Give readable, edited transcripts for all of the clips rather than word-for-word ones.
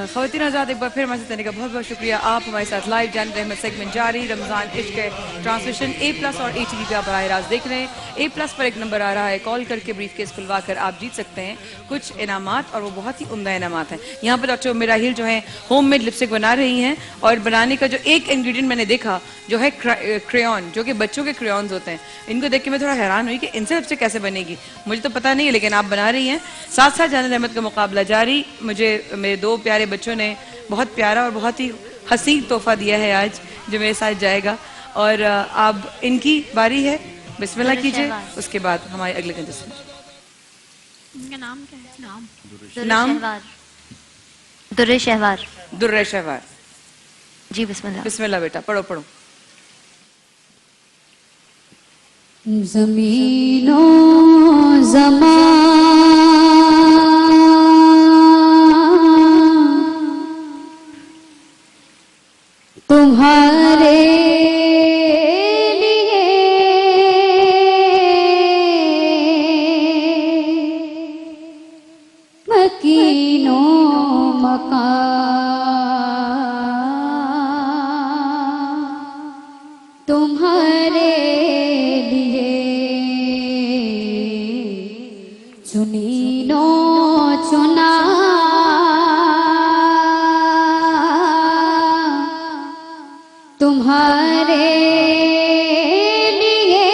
ख़वातीन आज़ाद एक बार फिर हमारे साथ रहने का बहुत बहुत शुक्रिया। आप हमारे साथ लाइव जान रहमत सेगमेंट जारी, रमज़ान इश्क है ट्रांसमिशन A+ और ATV पे आप बराह रास्त देख रहे हैं। A+ पर एक नंबर आ रहा है, कॉल करके ब्रीफ केस खुलवा कर आप जीत सकते हैं कुछ इनामात, और वो बहुत ही उम्दा इनामात हैं। यहाँ पर डॉक्टर मिराहिल जो है होममेड लिपस्टिक बना रही हैं, और बनाने का जो एक इंग्रेडिएंट मैंने देखा जो है क्रेयॉन, जो कि बच्चों के क्रेयॉन्स होते हैं। इनको देख के मैं थोड़ा हैरान हुई कि इनसे लिपस्टिक कैसे बनेगी, मुझे तो पता नहीं है, लेकिन आप बना रही हैं। साथ साथ जान रहमत का मुकाबला जारी। मुझे मेरे दो प्यारे बच्चों ने बहुत प्यारा और बहुत ही हसीन तोहफा दिया है आज, जो मेरे साथ जाएगा। और अब इनकी बारी है, बिस्मिल्लाह कीजिए, उसके बाद हमारे अगले कंटेस्टेंट। इनका नाम क्या है? नाम दुर्रे शहवार। दुर्रे शहवार जी बिस्मिल्लाह। बिस्मिल्लाह बेटा, पढ़ो पढ़ो। ज़मीनो ज़मा तुम्हारे लिए मकीनो मकान तुम्हारे लिए चुनीनो चुना तुम्हारे लिए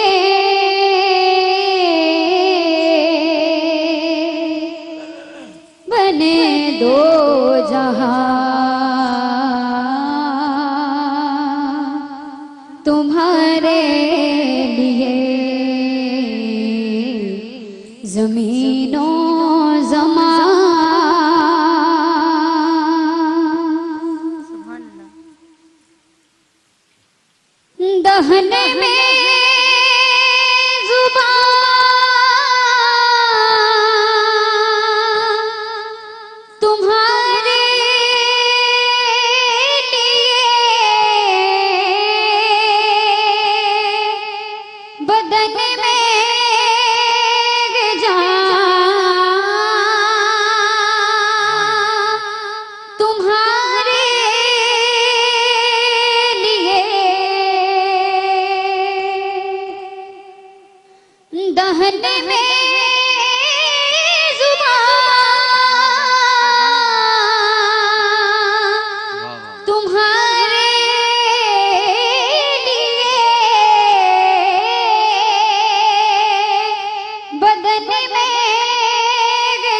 बने दो जहां तुम्हारे लिए ज़मीनों ज़मा दहने में ज़ुबान तुम्हारे लिए बदन में जान तुम्हारे लिए दहने में ज़ुबान तुम्हारे लिए बदन में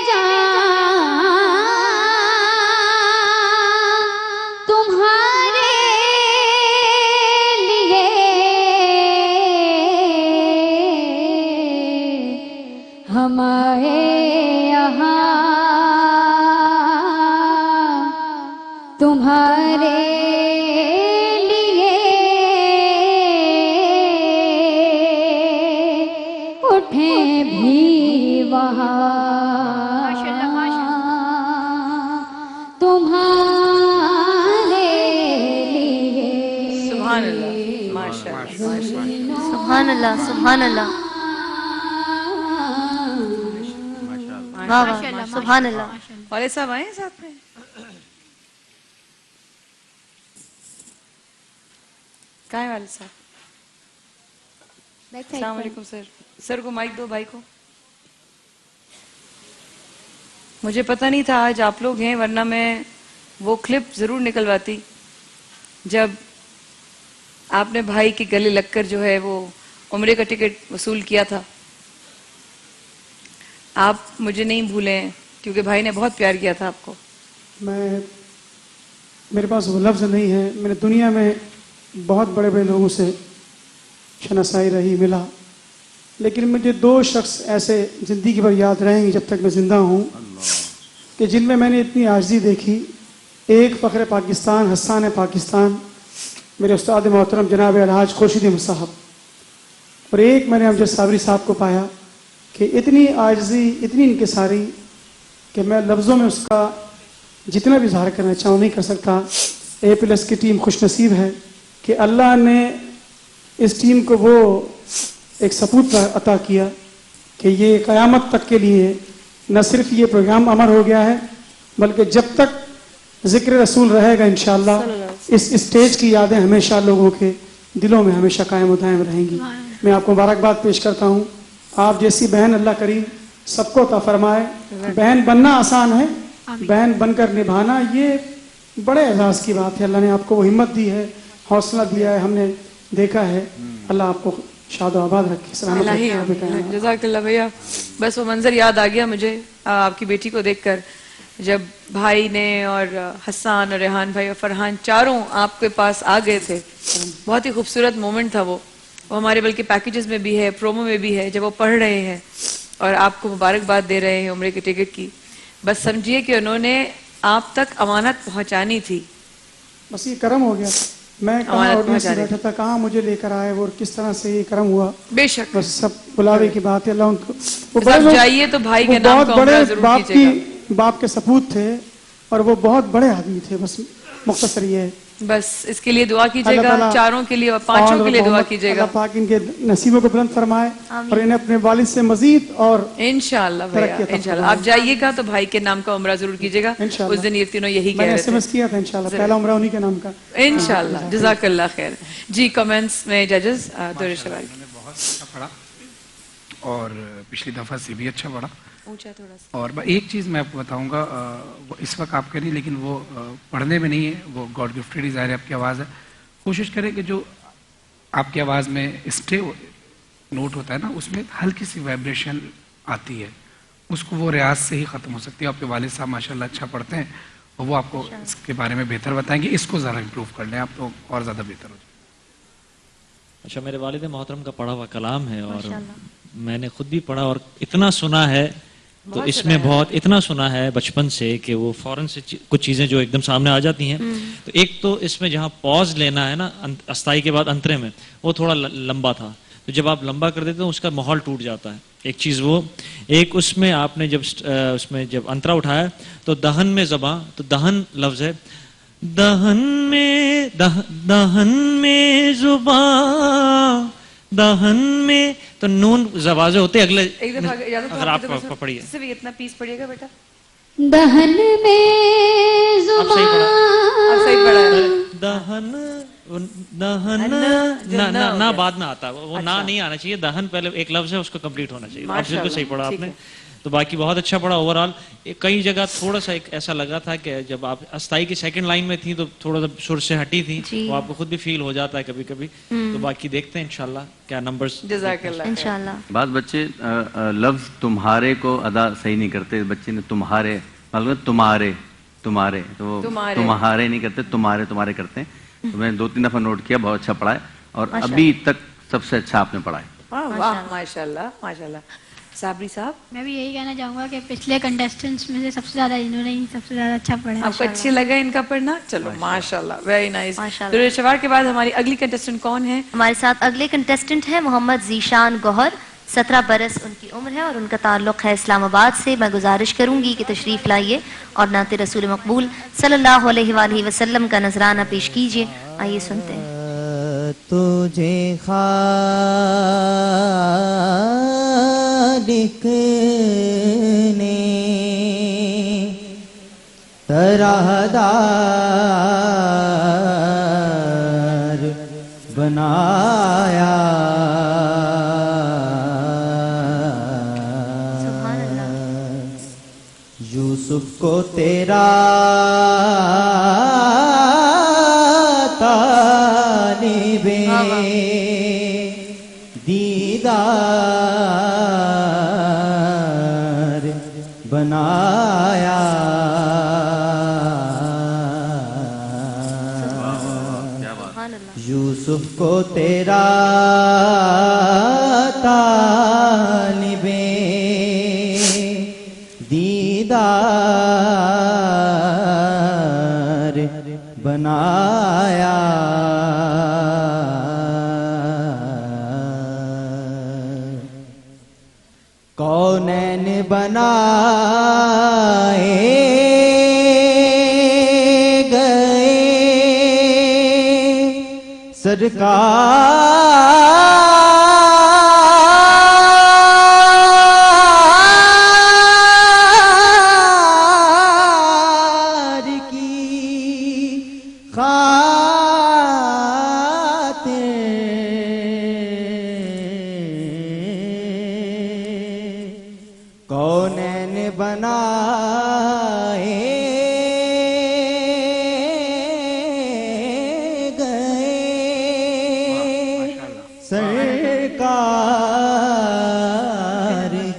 जान तुम्हारे लिए हमारे यहाँ तुम्हारे लिए उठे भी वहाँ तुम्हारे लिए। सुभान अल्लाह, माशाअल्लाह, माशाअल्लाह। सुभान अल्लाह, सुभान अल्लाह, वाह वाह, सुभान अल्लाह। वाले साहब आए हैं साथ में? कहाँ है वाले साहब? अस्सलाम वालेकुम सर। सर को माइक दो, भाई को। मुझे पता नहीं था आज आप लोग हैं, वरना मैं वो क्लिप जरूर निकलवाती जब आपने भाई के गले लगकर जो है वो उम्रे का टिकट वसूल किया था। आप मुझे नहीं भूले हैं, क्योंकि भाई ने बहुत प्यार किया था आपको। मेरे पास वो लफ्ज़ नहीं है। मैंने दुनिया में बहुत बड़े बड़े लोगों से शनासाई रही, मिला, लेकिन मुझे दो शख्स ऐसे ज़िंदगी भर याद रहेंगे जब तक मैं ज़िंदा हूँ, कि जिनमें मैंने इतनी आजिज़ी देखी। एक फ़ख्र पाकिस्तान, हस्सान पाकिस्तान, मेरे उस्ताद मोहतरम जनाब अलहाज खुर्शीद अहमद साहब, और एक मैंने अमजद साबरी साहब को पाया कि इतनी आजिज़ी, इतनी इनकिसारी कि मैं लफ्ज़ों में उसका जितना भी इज़हार करना चाहूँ नहीं कर सकता। A+ की टीम खुशनसीब है कि अल्लाह ने इस टीम को वो एक सपूत अता किया कि ये क़यामत तक के लिए न सिर्फ ये प्रोग्राम अमर हो गया है, बल्कि जब तक जिक्र रसूल रहेगा इंशाअल्लाह। इस स्टेज की यादें हमेशा लोगों के दिलों में हमेशा कायम दायम रहेंगी। मैं आपको मुबारकबाद पेश करता हूँ। आप जैसी बहन अल्लाह करीम सबको अता फरमाए। बहन बनना आसान है, बहन बनकर निभाना ये बड़े एजाज की बात है। अल्लाह ने आपको वो हिम्मत दी है, हौसला दिया है, हमने देखा है। अल्लाह आपको शाद आबाद रखे, सलामत रखे। जज़ाकल्लाह भैया। बस वो मंजर याद आ गया मुझे आपकी बेटी को देखकर, जब भाई ने और हसन और रेहान भाई और फरहान चारों आपके पास आ गए थे। बहुत ही खूबसूरत मोमेंट था वो हमारे बल्कि पैकेजेस में भी है, प्रोमो में भी है, जब वो पढ़ रहे हैं और आपको मुबारकबाद दे रहे हैं उम्रे के टिकट की। बस समझिए कि उन्होंने आप तक अमानत पहुंचानी थी। बस ये करम हो गया। मैं कहाँ ऑडियंस में बैठा था, कहाँ मुझे लेकर आए वो, और किस तरह से ये करम हुआ। बेशक बस सब बुलावे की बात है। अल्लाह उनको वो बड़े लोग जाइए तो भाई के नाम बहुत बड़े बाप के सपूत थे और वो बहुत बड़े आदमी थे। बस मुख्तसर ये है। बस इसके लिए दुआ कीजिएगा, चारों के लिए और पांचों के लिए दुआ कीजिएगा। अल्लाह पाक इनके नसीबों को बुलंद फरमाए और इन्हें अपने वालिद से मजीद और इंशाअल्लाह भैया, इंशाअल्लाह। आप जाइएगा तो भाई के नाम का उम्रा जरूर कीजिएगा। उस दिन ये तीनों यही कह रहे थे। एसएमएस किया था इंशाअल्लाह, पहला उम्रा उन्हीं के नाम का इंशाअल्लाह। जज़ाकल्लाह खैर जी। कमेंट्स में जजेस दुर्र शहवार बहुत अच्छा पढ़ा और पिछली दफा से भी अच्छा पढ़ा। ऊंचा थोड़ा सा। और एक चीज़ मैं आपको बताऊंगा, वो इस वक्त आप करें लेकिन वो पढ़ने में नहीं है, वो गॉड गिफ्टेड ही ज़ाहिर है आपकी आवाज़ है। कोशिश करें कि जो आपकी आवाज़ में स्टे नोट होता है ना, उसमें हल्की सी वाइब्रेशन आती है, उसको वो रियाज से ही ख़त्म हो सकती है। आपके वालिद साहब माशाल्लाह अच्छा पढ़ते हैं और वो आपको इसके बारे में बेहतर बताएंगे। इसको ज़रा इम्प्रूव कर लें आप तो और ज़्यादा बेहतर हो जाए। अच्छा, मेरे वालिद मोहतरम का पढ़ा हुआ कलाम है और मैंने खुद भी पढ़ा और इतना सुना है, तो इसमें बहुत इतना सुना है बचपन से कि वो फौरन से कुछ चीज़ें जो एकदम सामने आ जाती हैं। तो एक तो इसमें जहाँ पॉज लेना है ना अस्थाई के बाद अंतरे में, वो थोड़ा लंबा था, तो जब आप लंबा कर देते हो उसका माहौल टूट जाता है। एक चीज़ वो, एक उसमें आपने जब उसमें जब अंतरा उठाया तो दहन में ज़बां, तो दहन लफ्ज़ है, दहन में ज़ुबां, दहन में, तो नून जवाजे होते अगले। एक दफा अगर आप पढ़िए इससे भी इतना पीस पढ़िएगा बेटा। दहन में जुबान, आप सही पढ़ा है। दहन दहन ना बाद में आता, वो ना नहीं आना चाहिए, दहन पहले एक लफ्ज है उसको कंप्लीट होना चाहिए। आप बिल्कुल सही पढ़ा आपने। तो बाकी बहुत अच्छा पढ़ा ओवरऑल। कई जगह थोड़ा सा एक ऐसा लगा था कि जब आप अस्थाई की सेकंड लाइन में थी तो थोड़ा सा सुर से हटी थी, वो आपको खुद भी फील हो जाता है कभी कभी। तो बाकी देखते हैं इंशाल्लाह क्या नंबर्स। जज़ाकल्लाह इंशाल्लाह। बाद बच्चे लफ्ज तुम्हारे को अदा सही नहीं करते। बच्चे ने तुम्हारे मालूम है, तुम्हारे तुम्हारे तो तुम्हारे नहीं करते, तुम्हारे तुम्हारे करते हैं। तो मैंने 2-3 दफा नोट किया, बहुत अच्छा पढ़ा है और अभी तक सबसे अच्छा आपने पढ़ा है। वाह माशाल्लाह माशाल्लाह। साबरी साहब, मैं भी यही कहना चाहूँगा कि पिछले कंटेस्टेंट्स में से सबसे ज़्यादा इन्होंने ही सबसे ज़्यादा अच्छा पढ़ा। आपको अच्छी लगा इनका पढ़ना? चलो माशाल्लाह, वेरी नाइस। दुर्र शहवार के बाद हमारी अगली कंटेस्टेंट कौन है? हमारे साथ अगले कंटेस्टेंट है मोहम्मद जीशान गौहर। 17 बरस उनकी उम्र है और उनका ताल्लुक़ है इस्लामाबाद से। मैं गुजारिश करूंगी कि तशरीफ़ लाइए और नाते रसूल मकबूल सल्लल्लाहु अलैहि वसल्लम का नजराना पेश कीजिए। आइए सुनते हैं। तुझे खालिक ने तरहदार बनाया, यूसुफ को तेरा तालिबे दीदार बनाया, यूसुफ को तेरा तालिबे दीदार बनाया, कौनैन बनाए गए सरकार की कौनैन बनाए गए सरकार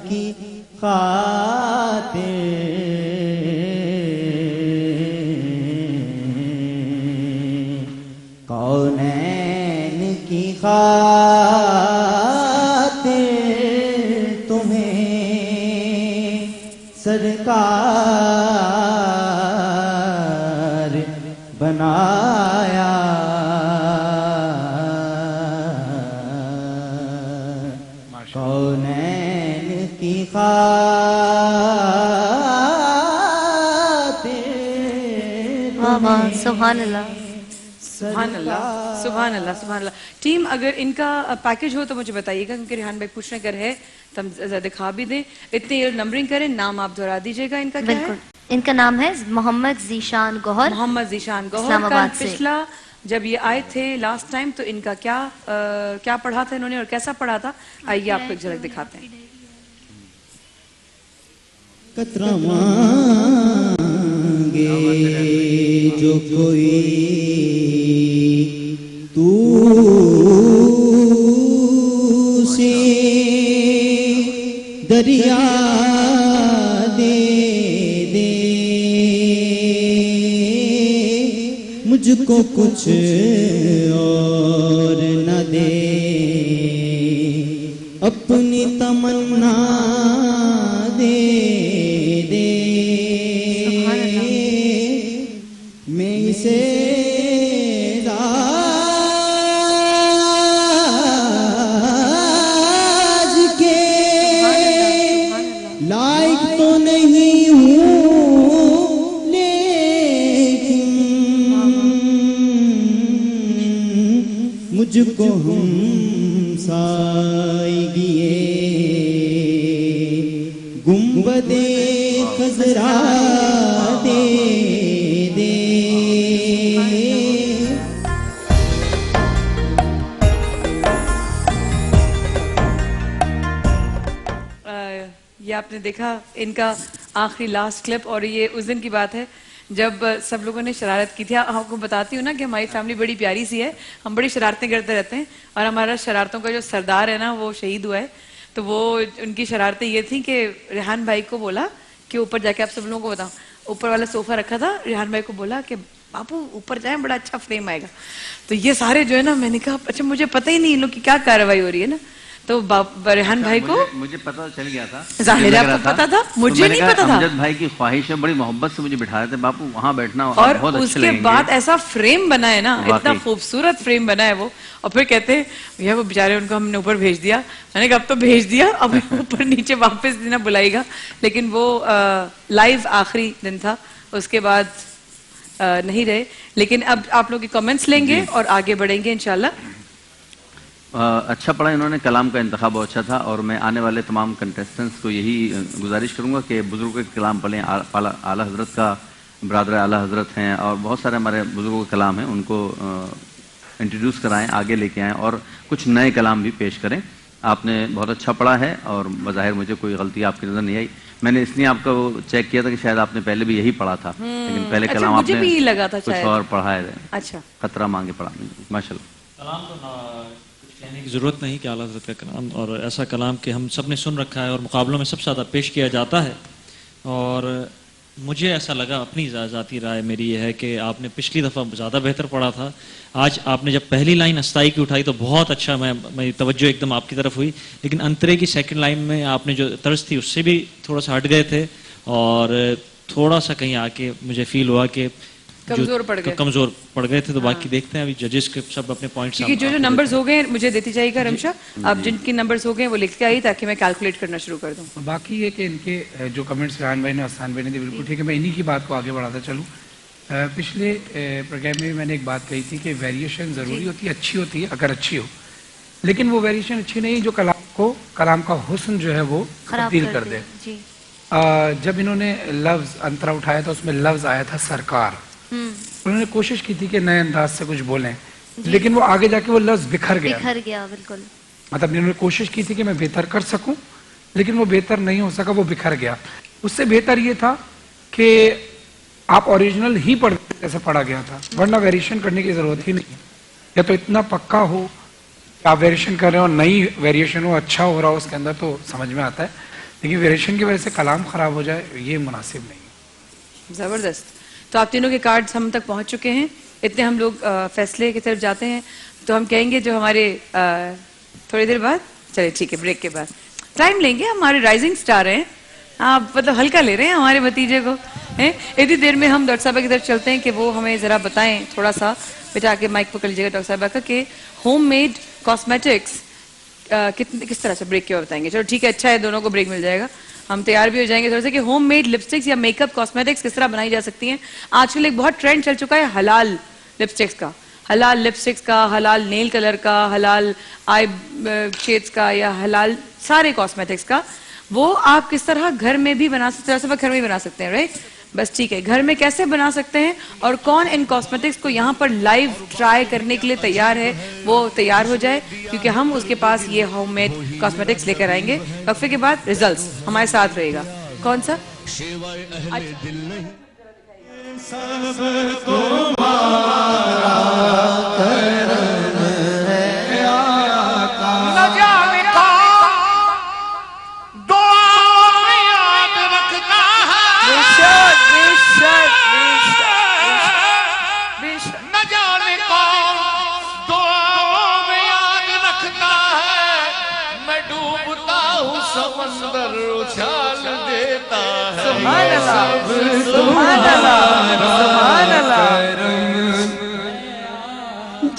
की खातिर, कौनैन की खातिर तुम्हें सरकार बनाया। कौनैन की खातिर वाह वाह, सुभान अल्लाह। सुभान अल्लाह, सुभान अल्लाह, सुभान अल्लाह। टीम, अगर इनका पैकेज हो तो मुझे बताइएगा, क्योंकि रेहान भाई पूछने कर है तो हम दिखा भी दें। इतनी नंबरिंग करें, नाम आप दोहरा दीजिएगा। इनका क्या बिल्कुल, है? इनका नाम है मोहम्मद जीशान गौहर, मोहम्मद जीशान गौहर। इस्लामाबाद कल से। पिछला जब ये आए थे लास्ट टाइम, तो इनका क्या पढ़ा था इन्होंने और कैसा पढ़ा था, आइए आपको एक झलक दिखाते हैं। कतरा मांगे जो कोई तू से दरिया दे दे, मुझको कुछ और न दे, अपनी तमन्ना दे दे, मैं इसे राज के लायक तो नहीं हूँ, लेकिन मुझको हम साइगिए गुंबदे खजरा दे दे। ये आपने देखा इनका आखिरी लास्ट क्लिप, और ये उस दिन की बात है जब सब लोगों ने शरारत की थी। आपको बताती हूँ ना कि हमारी फैमिली बड़ी प्यारी सी है, हम बड़ी शरारतें करते रहते हैं, और हमारा शरारतों का जो सरदार है ना वो शहीद हुआ है। तो वो उनकी शरारतें ये थी कि रेहान भाई को बोला कि ऊपर जाके, आप सब लोगों को बताऊं, ऊपर वाला सोफा रखा था, रेहान भाई को बोला कि बापू ऊपर जाए, बड़ा अच्छा फ्रेम आएगा। तो ये सारे जो है ना, मैंने कहा अच्छा मुझे पता ही नहीं इन लोग की क्या कार्रवाई हो रही है ना, तो रेहान भाई को मुझे पता चल गया था, जाहिर है आपको पता था, मुझे नहीं पता था। अमजद भाई की ख्वाहिश है, बड़ी मोहब्बत से मुझे बिठा रहे थे, बापू वहाँ बैठना और बहुत अच्छे उसके लगेंगे। बाद ऐसा फ्रेम बना है ना, इतना वाकई। खूबसूरत फ्रेम बना है वो। और फिर कहते हैं भैया वो बेचारे, उनको हमने ऊपर भेज दिया। मैंने कहा अब तो भेज दिया, अब ऊपर नीचे वापस देना बुलाएगा। लेकिन वो लाइव आखिरी दिन था, उसके बाद नहीं रहे। लेकिन अब आप लोग के कमेंट्स लेंगे और आगे बढ़ेंगे इंशाल्लाह। अच्छा पढ़ा इन्होंने, कलाम का इंतखाब बहुत अच्छा था, और मैं आने वाले तमाम कंटेस्टेंट्स को यही गुजारिश करूंगा कि बुजुर्गों के कलाम पढ़ें। आला हजरत का ब्रादर आला हजरत हैं, और बहुत सारे हमारे बुजुर्गों के कलाम हैं, उनको इंट्रोड्यूस कराएं, आगे लेके आएँ, और कुछ नए कलाम भी पेश करें। आपने बहुत अच्छा पढ़ा है, और बज़ाहिर मुझे कोई गलती आपकी नज़र नहीं आई। मैंने इसलिए आपका वो चेक किया था कि शायद आपने पहले भी यही पढ़ा था, लेकिन पहले अच्छा, कलाम मुझे आपने भी लगा था कुछ शायद। और पढ़ा है। अच्छा, खतरा मांगे पढ़ा, माशाल्लाह। कलाम तो कुछ कहने की ज़रूरत नहीं कि आला हज़रत का कलाम, और ऐसा कलाम कि हम सब ने सुन रखा है और मुकाबलों में सबसे ज़्यादा पेश किया जाता है। और मुझे ऐसा लगा, अपनी ज़ाती राय मेरी ये है कि आपने पिछली दफ़ा ज़्यादा बेहतर पढ़ा था। आज आपने जब पहली लाइन अस्ताई की उठाई तो बहुत अच्छा, मैं तवज्जो एकदम आपकी तरफ हुई, लेकिन अंतरे की सेकंड लाइन में आपने जो तर्ज थी उससे भी थोड़ा सा हट गए थे, और थोड़ा सा कहीं आके मुझे फील हुआ कि कमजोर पड़ गए, कमजोर पड़ गए थे। तो बाकी देखते हैं, अभी जजेस के सब अपने पॉइंट्स, क्योंकि जो नंबर्स हो गए मुझे देती जाएगा रमशा, आप जिनकी नंबर्स हो गए वो लिख के आई, ताकि मैं कैलकुलेट करना शुरू कर दूं। बाकी ये कि इनके जो कमेंट्स रेहान भाई ने, आसान भाई ने दिए, बिल्कुल ठीक है। मैं इन्हीं की बात को आगे बढ़ाता चलूँ। पिछले प्रोग्राम में मैंने एक बात कही थी कि वेरिएशन ज़रूरी होती है, अच्छी होती है अगर अच्छी हो, लेकिन वो वेरिएशन अच्छी नहीं जो कलाम का हुस्न जो है वो तब्दील कर दे। जब इन्होंने लफ्ज़ अंतरा उठाया था, उसमें लफ्ज़ आया था सरकार। उन्होंने कोशिश की थी कि नए अंदाज से कुछ बोलें, लेकिन वो आगे जाके वो लफ्ज़ बिखर गया। बिल्कुल। मतलब इन्होंने कोशिश की थी कि मैं बेहतर कर सकूं, लेकिन वो बेहतर नहीं हो सका, वो बिखर गया। उससे बेहतर ये था कि आप ओरिजिनल ही पढ़ते जैसे पढ़ा गया था, वरना वेरिएशन करने की जरूरत ही नहीं है। या तो इतना पक्का हो कि आप वेरिएशन कर रहे हो, नई वेरिएशन हो, अच्छा हो रहा हो उसके अंदर, तो समझ में आता है। लेकिन वेरिएशन की वजह से कलाम खराब हो जाए, ये मुनासिब नहीं है। जबरदस्त। तो आप तीनों के कार्ड्स हम तक पहुंच चुके हैं। इतने हम लोग फैसले की तरफ जाते हैं, तो हम कहेंगे जो हमारे थोड़ी देर बाद, चलिए ठीक है, ब्रेक के बाद टाइम लेंगे। हमारे राइजिंग स्टार हैं, आप मतलब हल्का ले रहे हैं हमारे भतीजे को, हैं? इतनी देर में हम डॉक्टर साहब की तरफ चलते हैं कि वो हमें ज़रा बताएं, थोड़ा सा बेटा आके माइक पकड़ लीजिएगा डॉक्टर साहब का, कि होममेड कॉस्मेटिक्स किस तरह से ब्रेक के बाद बताएंगे। चलो ठीक है, अच्छा है, दोनों को ब्रेक मिल जाएगा, हम तैयार भी हो जाएंगे थोड़ा सा कि होममेड लिपस्टिक्स या मेकअप कॉस्मेटिक्स किस तरह बनाई जा सकती हैं। आजकल एक बहुत ट्रेंड चल चुका है हलाल लिपस्टिक्स का, हलाल लिपस्टिक्स का, हलाल नेल कलर का, हलाल आई शेड्स का, या हलाल सारे कॉस्मेटिक्स का। वो आप किस तरह घर में भी बना सकते हैं, घर में भी बना सकते हैं, राइट? बस ठीक है, घर में कैसे बना सकते हैं और कौन इन कॉस्मेटिक्स को यहाँ पर लाइव ट्राई करने के लिए तैयार है, वो तैयार हो जाए, क्योंकि हम उसके पास ये होममेड कॉस्मेटिक्स लेकर आएंगे। वक्फे के बाद रिजल्ट्स हमारे साथ रहेगा। कौन सा?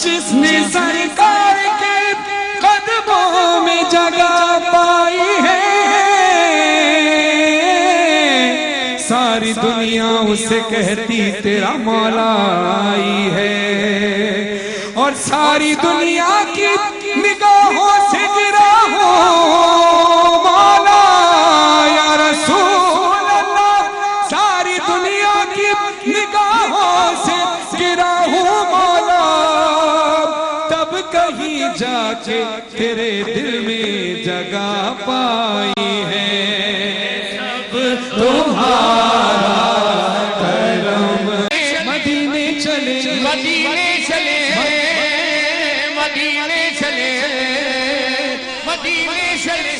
जिसने सरकार के कदमों में जगह पाई है, सारी दुनिया उसे कहती तेरा मौला आई है, और सारी दुनिया की निगाहों से गिरा हो मौला या रसूल अल्लाह, सारी दुनिया की निगाहों से गिरा हो मौला, तब कहीं जाके तेरे दिल में जगह पाई है। सब तुम्हारा करम, मदीने चले, मदीने चले, मदीने चले, मदीने चले।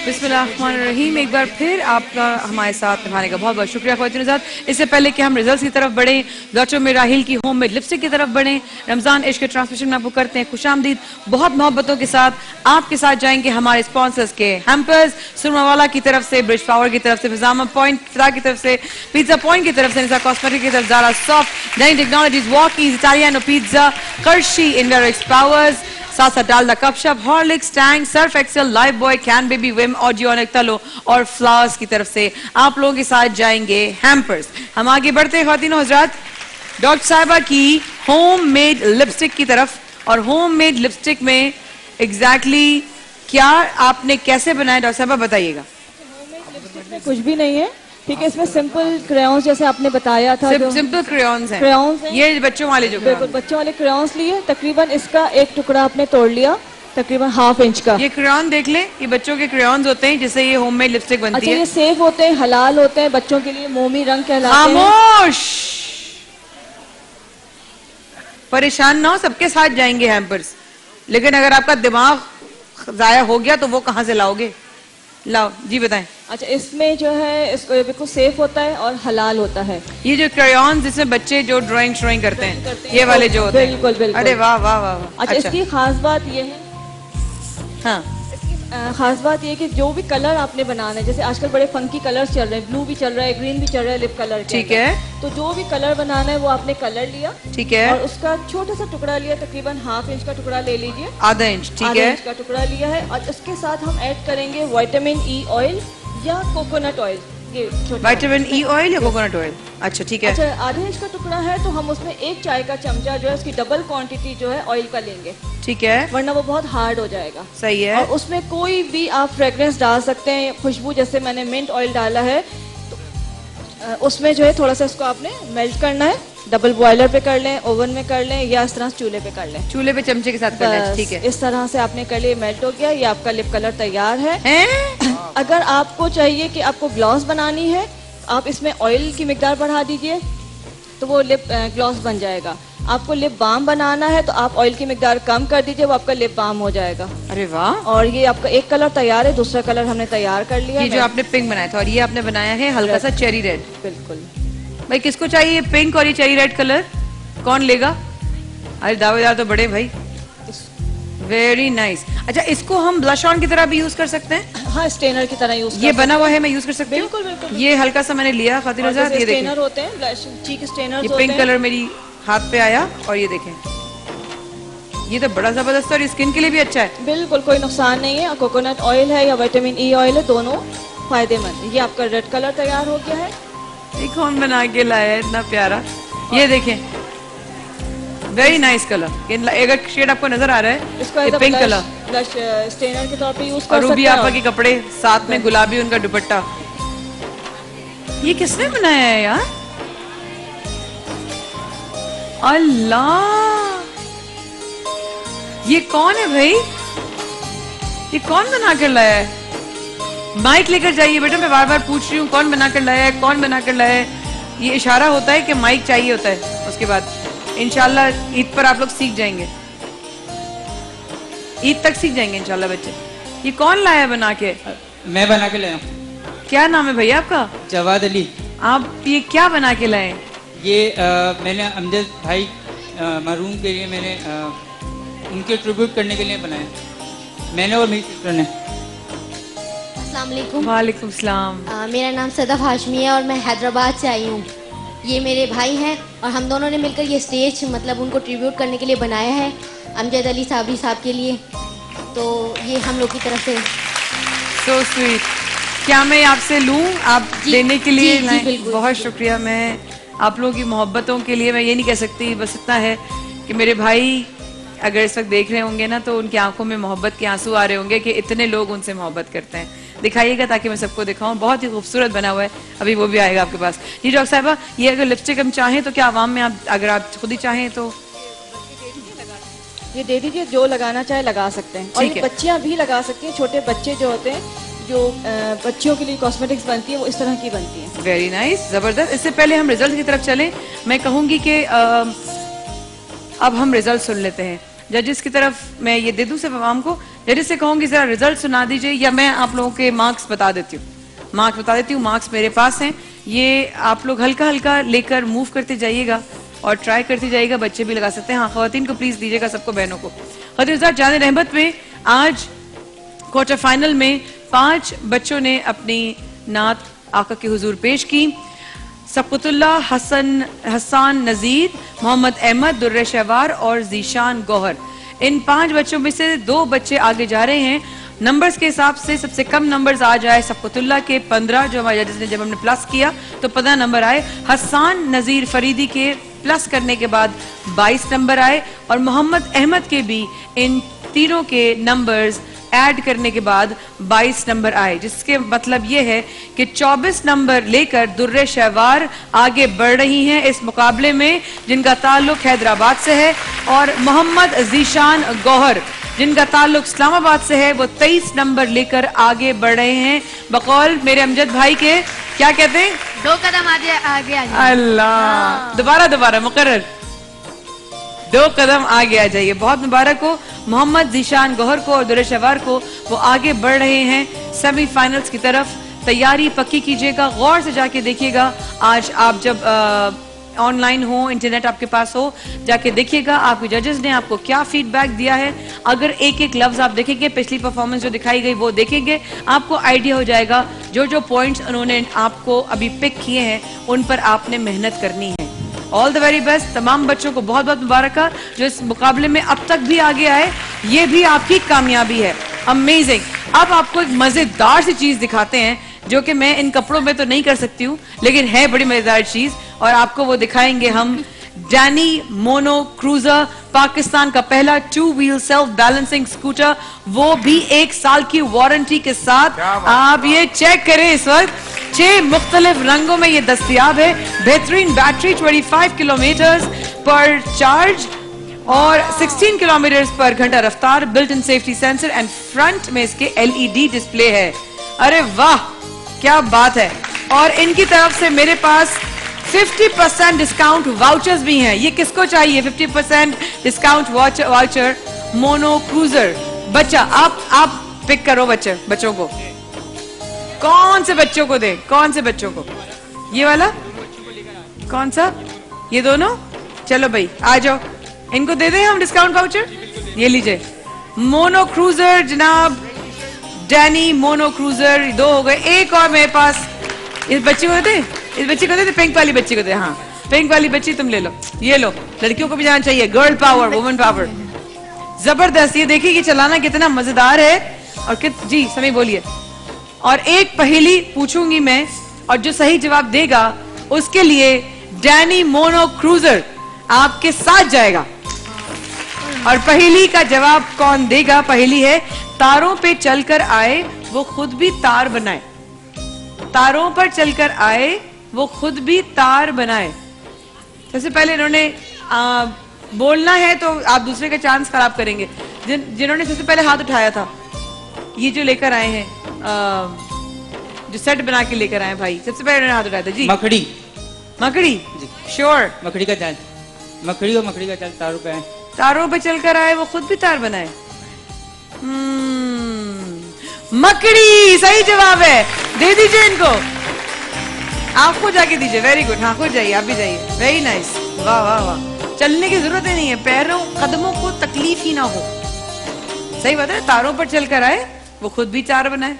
बिस्मिल्लाहिर्रहमानिर्रहीम। एक बार फिर आपका हमारे साथ निभाने का बहुत बहुत शुक्रिया ख्वातीन हज़रात। इससे पहले कि हम रिजल्ट्स की तरफ बढ़ें, डॉक्टर मिराहिल की होममेड लिपस्टिक की तरफ बढ़ें, रमज़ान इश्क के ट्रांसमिशन में आपको करते हैं खुशामदीद। बहुत मोहब्बतों के साथ आपके साथ जाएंगे हमारे स्पॉन्सर्स के हैम्पर्स, सुरमावाला की तरफ से, ब्रिज पावर की तरफ से, फिजामा पॉइंट फिजा की तरफ से, पिज्जा पॉइंट की तरफ से, निसा कॉस्मेटिक की तरफ ज़ारा सॉफ्ट, नई टेक्नोलॉजीज, वॉकीज, इटालियानो पिज्जा, कर्शी, इनवेरिक्स पावर्स, साथ साथ डालडा कपशप, Horlicks, Tang, Surf Excel, Lifebuoy, Canbebe, Vim, Audionic तलो और फ्लावर्स की तरफ से आप लोगों के साथ जाएंगे हैम्पर्स। हम आगे बढ़ते हैं ख्वातीनो हज़रात डॉक्टर साहिबा की होममेड लिपस्टिक की तरफ। और होममेड लिपस्टिक में एग्जैक्टली क्या आपने कैसे बनाया डॉक्टर साहिबा, बताइएगा। में कुछ भी नहीं है, ठीक है। इसमें सिंपल क्रेयॉन्स जैसे आपने बताया था, सिंपल क्रेयॉन्स हैं, क्रेयॉन्स हैं, ये बच्चों वाले जो बिल्कुल बच्चों वाले क्रेयॉन्स लिए। तकरीबन इसका एक टुकड़ा आपने तोड़ लिया, तकरीबन ½ इंच का। ये क्रेयॉन देख लें, ये बच्चों के क्रेयॉन्स होते हैं जिससे ये होममेड लिपस्टिक बनती है। अच्छा, ये सेफ होते हैं, हलाल होते हैं, बच्चों के लिए मोमी रंग कहलाते हैं। खामोश, परेशान ना हो, सबके साथ जाएंगे हैम्पर्स। लेकिन अगर आपका दिमाग जाया हो गया तो वो कहाँ से लाओगे? लाओ जी, बताएं। अच्छा, इसमें जो है इसको बिल्कुल सेफ होता है और हलाल होता है। ये जो क्रेयॉन्स जिसमें बच्चे जो ड्राइंग करते हैं, ये वाले जो होते हैं, बिल्कुल बिल्कुल। अरे वाह वाह वाह वाह। अच्छा, इसकी खास बात ये है, हाँ, खास बात ये कि जो भी कलर आपने बनाना है, जैसे आजकल बड़े फंकी कलर्स चल रहे हैं, ब्लू भी चल रहा है, ग्रीन भी चल रहा है, लिप कलर, ठीक है। तो जो भी कलर बनाना है वो आपने कलर लिया, ठीक है, और उसका छोटा सा टुकड़ा लिया, तकरीबन ½ इंच का टुकड़ा ले लीजिए, ½ इंच, ठीक है, ½ इंच का टुकड़ा लिया है। और उसके साथ हम ऐड करेंगे विटामिन ई ऑयल या कोकोनट ऑयल। ये विटामिन ई ऑयल या कोकोनट ऑयल, अच्छा ठीक है। अच्छा, ½ इंच का टुकड़ा है तो हम उसमें 1 चाय का चमचा जो है उसकी डबल क्वांटिटी जो है ऑयल का लेंगे, ठीक है, वरना वो बहुत हार्ड हो जाएगा। सही है। और उसमें कोई भी आप फ्रेग्रेंस डाल सकते हैं, खुशबू, जैसे मैंने मिंट ऑयल डाला है, तो उसमें जो है थोड़ा सा इसको आपने मेल्ट करना है, डबल बॉयलर पे कर लें, ओवन में कर लें, या इस तरह चूल्हे पे कर लें। चूल्हे पे चमचे के साथ कर लें, ठीक है। इस तरह से आपने कर लिया, मेल्ट हो गया, ये आपका लिप कलर तैयार है। अगर आपको चाहिए कि आपको ग्लॉस बनानी है, आप इसमें ऑयल की मिकदार बढ़ा दीजिए तो वो लिप ग्लॉस बन जाएगा। आपको लिप बाम बनाना है तो आप ऑयल की मिकदार कम कर दीजिए, वो आपका लिप बाम हो जाएगा। अरे वाह। और ये आपका एक कलर तैयार है, दूसरा कलर हमने तैयार कर लिया। ये जो आपने पिंक बनाया था और ये आपने बनाया है हल्का सा चेरी रेड। बिल्कुल। भाई किसको चाहिए ये पिंक और ये चेरी रेड कलर? कौन लेगा? अरे दावेदार तो बड़े भाई। Very nice. अच्छा, इसको हम ब्लश ऑन की तरह भी यूज कर सकते हैं? हाँ, स्टेनर की तरह यूज। ये बना हुआ है, मैं यूज कर सकती हूँ? बिल्कुल बिल्कुल। ये हल्का सा मैंने लिया खातिर आजाद, ये देखें स्टेनर होते हैं, ब्लश चीक स्टेनर। ये पिंक कलर मेरी हाथ पे आया और ये देखें, ये तो बड़ा जबरदस्त और स्किन के लिए भी अच्छा है। बिल्कुल, कोई नुकसान नहीं है। कोकोनट ऑयल है या विटामिन ई ऑयल है, दोनों फायदेमंद है। ये आपका रेड कलर तैयार हो गया है। ये कौन बना के लाया है इतना प्यारा? ये देखें, वेरी नाइस कलर। अगर शेड आपको नजर आ रहा है, इसको ये पिंक कलर ब्लश स्टेनर के तौर पे यूज कर और सकते रूबी हैं। आपा के कपड़े, साथ में गुलाबी उनका दुपट्टा। ये किसने बनाया है यार? अल्लाह, ये कौन है भाई? ये कौन बना कर लाया है? माइक लेकर जाइए बेटा, मैं बार बार पूछ रही हूँ कौन बना कर लाया है, कौन बना कर लाया है। ये इशारा होता है कि माइक चाहिए होता है। उसके बाद इंशाल्लाह ईद पर आप लोग सीख जाएंगे, ईद तक सीख जाएंगे इंशाल्लाह बच्चे। ये कौन लाया है बना के? मैं बना के लाया हूँ। क्या नाम है भैया आपका? जवाद अली। आप ये क्या बना के लाए? ये मैंने अमजद भाई मरूम के लिए मैंने उनके ट्रिब्यूट करने के लिए बनाया, मैंने और मेरी सिस्टर ने। अस्सलाम वालेकुम। वालेकुम सलाम। मेरा नाम सदफ हाशमी है और मैं हैदराबाद से आई हूँ। ये मेरे भाई हैं और हम दोनों ने मिलकर ये स्टेज मतलब उनको ट्रिब्यूट करने के लिए बनाया है, अमजद अली साबरी साहब के लिए। तो ये हम लोग की तरफ से। So sweet. क्या मैं आपसे लूँ? आप देने के लिए जी, बिल्कुल। बहुत शुक्रिया। मैं आप लोगों की मोहब्बतों के लिए मैं ये नहीं कह सकती, बस इतना है कि मेरे भाई अगर इस वक्त देख रहे होंगे ना तो उनकी आंखों में मोहब्बत के आंसू आ रहे होंगे कि इतने लोग उनसे मोहब्बत करते हैं। दिखाइएगा ताकि मैं सबको दिखाऊं। बहुत ही खूबसूरत बना हुआ है, अभी वो भी आएगा आपके पास। जी डॉक्टर साहिबा, ये अगर लिपस्टिक हम चाहें तो क्या आवाम में आप, अगर आप खुद ही चाहें तो ये दे दीजिए, जो लगाना चाहे लगा सकते हैं। और ठीक ये है। बच्चियां भी लगा सकती हैं, छोटे बच्चे जो होते हैं, जो बच्चियों के लिए कॉस्मेटिक्स बनती है वो इस तरह की बनती है। वेरी नाइस, जबरदस्त। इससे पहले हम रिजल्ट की तरफ चलें, मैं कहूंगी कि अब हम रिजल्ट सुन लेते हैं। जजेस की तरफ मैं ये दे दूं सिर्फ आवाम को, जजेस से कहूंगी जरा रिजल्ट सुना दीजिए, या मैं आप लोगों के मार्क्स बता देती हूँ। मार्क्स मेरे पास हैं, ये आप लोग हल्का हल्का लेकर मूव करते जाइएगा और ट्राई करते जाइएगा। बच्चे भी लगा सकते हैं। हाँ, खवातीन को प्लीज दीजिएगा, सबको बहनों को। हज़रत जान रहमत में आज क्वार्टर फाइनल में 5 बच्चों ने अपनी नात आका के हुजूर पेश की। सक़ुतुल्लाह हसन नज़ीर, मोहम्मद अहमद, दुर्र शहवार और जीशान गौहर। इन 5 बच्चों में से 2 बच्चे आगे जा रहे हैं। नंबर्स के हिसाब से सबसे कम नंबर्स आ जाए सक़ुतुल्लाह के 15, जो हमारे जजेस ने जब हमने प्लस किया तो 15 नंबर आए। हसन नज़ीर फरीदी के प्लस करने के बाद 22 नंबर आए और मोहम्मद अहमद के भी इन तीनों के नंबर्स ऐड करने के बाद 22 नंबर आए, जिसके मतलब ये है कि 24 नंबर लेकर दुर्र शहवार आगे बढ़ रही हैं इस मुकाबले में, जिनका ताल्लुक हैदराबाद से है, और मोहम्मद जीशान गौहर जिनका ताल्लुक इस्लामाबाद से है, वो 23 नंबर लेकर आगे बढ़ रहे हैं। बकौल मेरे अमजद भाई के, क्या कहते हैं, 2 कदम आगे आगे आ जाइए। अल्लाह, दोबारा मुकर्रर, 2 कदम आगे आ जाइए। बहुत मुबारक हो मोहम्मद जीशान गौहर को और दुर्र शहवार को, वो आगे बढ़ रहे हैं सेमीफाइनल्स की तरफ। तैयारी पक्की कीजिएगा, गौर से जाके देखिएगा। आज आप जब ऑनलाइन हो, इंटरनेट आपके पास हो, जाके देखिएगा आपके जजेस ने आपको क्या फीडबैक दिया है। अगर एक एक लफ्ज आप देखेंगे, पिछली परफॉर्मेंस जो दिखाई गई वो देखेंगे, आपको आइडिया हो जाएगा जो जो पॉइंट्स उन्होंने आपको अभी पिक किए हैं उन पर आपने मेहनत करनी है। All the very best. तमाम बच्चों को बहुत बहुत मुबारक जो इस मुकाबले में अब तक भी आगे आए, ये भी आपकी कामयाबी है। अमेजिंग। अब आपको एक मजेदार सी चीज दिखाते हैं जो कि मैं इन कपड़ों में तो नहीं कर सकती हूँ, लेकिन है बड़ी मजेदार चीज, और आपको वो दिखाएंगे हम। डैनी मोनो क्रूजर, पाकिस्तान का पहला 2 व्हील सेल्फ बैलेंसिंग स्कूटर, वो भी 1 साल की वारंटी के साथ। आप ये चेक करें, इस वक्त 6 मुख्तलिफ रंगों में ये दस्तयाब है। बेहतरीन बैटरी, 25 किलोमीटर पर चार्ज और 16 किलोमीटर पर घंटा रफ्तार, built in safety sensor and front में इसके LED डिस्प्ले है। अरे वाह, क्या बात है। और इनकी तरफ से मेरे पास 50% डिस्काउंट वाउचर्स भी हैं। ये किसको चाहिए 50% डिस्काउंट वाउचर? Mono cruiser. बच्चा आप पिक करो बच्चों को। कौन से बच्चों को दे? कौन से बच्चों को? ये वाला? कौन सा? ये दोनों? चलो भाई आ जाओ, इनको दे दें हम डिस्काउंट वाउचर। ये लीजिए मोनो क्रूजर जनाब, डैनी मोनो क्रूजर। 2 हो गए। एक और मेरे पास, इस बच्चे को दे, इस बच्चे को दे, पिंक वाली बच्ची को दे। हाँ पिंक वाली बच्ची तुम ले लो, ये लो। लड़कियों को भी जाना चाहिए, गर्ल पावर, वुमेन पावर। जबरदस्त। ये देखिए कि चलाना कितना मजेदार है। और जी समी बोलिए। और एक पहेली पूछूंगी मैं, और जो सही जवाब देगा उसके लिए डैनी मोनो क्रूजर आपके साथ जाएगा। और पहेली का जवाब कौन देगा? पहेली है, तारों पे चलकर आए वो खुद भी तार बनाए। तारों पर चलकर आए वो खुद भी तार बनाए। सबसे पहले इन्होंने बोलना है तो आप दूसरे का चांस खराब करेंगे। जिन्होंने सबसे पहले हाथ उठाया था, ये जो लेकर आए हैं, जो सेट बना के लेकर आए भाई, सबसे पहले इन्होंने हाथ उठाया था। जी मकड़ी। मकड़ी? श्योर। मकड़ी का जाल, मकड़ी और मकड़ी का जाल तारों पे है। तारों पे चलकर आए वो खुद भी तार बनाए। मकड़ी सही जवाब है। दे दीजिए इनको, आप खुद जाके दीजिए। Very good. हाँ खुद जाइए, आप भी जाइए। Very nice. वाह वाह वाह। चलने की जरूरत ही नहीं है, पैरों कदमों को तकलीफ ही ना हो। सही बात है, तारों पर चलकर आए वो खुद भी तार बनाए।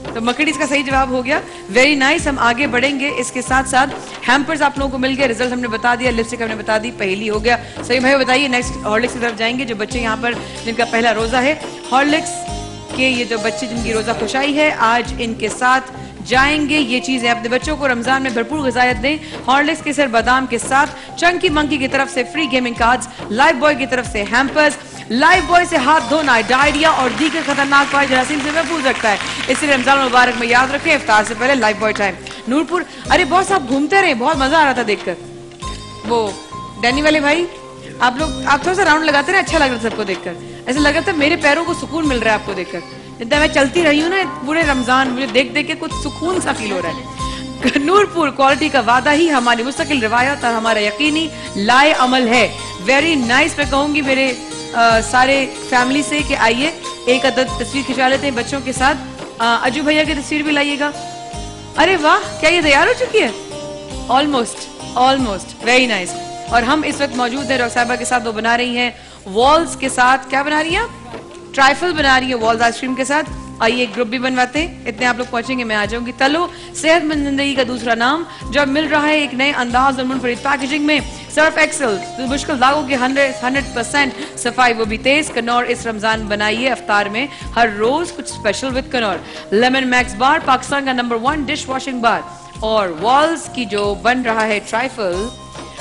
तो मकड़ी इसका सही जवाब हो गया। Very nice. हम आगे बढ़ेंगे। इसके साथ साथ हैम्पर्स आप लोगों को मिल गए, रिजल्ट हमने बता दिया, लिपस्टिक हमने बता दी, पहेली हो गया। सही भाई बताइए, नेक्स्ट हॉर्लिक्स की तरफ जाएंगे। जो बच्चे यहाँ पर जिनका पहला रोजा है, हॉर्लिक्स के ये जो बच्चे जिनकी रोजा खुशाई है, आज इनके साथ जाएंगे। ये चीजें अपने बच्चों को रमजान में भरपूर ग़िज़ायत दें। हॉर्लिक्स केसर बादाम के साथ चंकी मंकी की तरफ से free gaming cards, life boy की तरफ से हैम्पर्स। लाइफ बॉय से हाथ धोना डायरिया और दीगर खतरनाक वायरस जरासीम से महफूज रखता है, इसलिए रमजान मुबारक में याद रखें इफ्तार से पहले लाइफ बॉय टाइम। नूरपुर, अरे बॉस आप घूमते रहे, बहुत मजा आ रहा था देखकर। वो डैनी वाले भाई, आप थोड़ा सा राउंड लगाते रहे, अच्छा लग रहा था सबको देखकर। ऐसा लग रहा था मेरे पैरों को सुकून मिल रहा है आपको देखकर। जितना मैं चलती रही हूँ ना पूरे रमजान, मुझे देख देख के कुछ सुकून सा फील हो रहा है। नूरपुर, क्वालिटी का वादा ही हमारी मुस्तकिल रिवायत और हमारा यकीनी लाए अमल है। Very nice. मैं कहूंगी मेरे सारे फैमिली से कि आइए एक अदद तस्वीर खिंचा लेते हैं बच्चों के साथ। अजू भैया की तस्वीर भी लाइएगा। अरे वाह, क्या ये तैयार हो चुकी है? ऑलमोस्ट। Very nice. और हम इस वक्त मौजूद हैं रौसाबा के साथ। वो बना रही हैं वॉल्स के साथ, क्या बना रही है? ट्राइफल बना रही है वॉल्स आइसक्रीम के साथ। आइए एक ग्रुप भी बनवाते हैं। इतने आप लोग पहुंचेंगे, मैं आ जाऊंगी। तलो, सेहतमंद जिंदगी का दूसरा नाम, जो मिल रहा है एक नए अंदाज और मुनफरिद पैकेजिंग में। सर्फ एक्सेल, मुश्किल दागों की 100% सफाई, वो भी तेज। कनौर इस रमजान बनाइए अफ्तार में हर रोज कुछ special with Knorr. Lemon Max bar, Pakistan का नंबर 1 डिश वॉशिंग बार। और वॉल्स की जो बन रहा है trifle,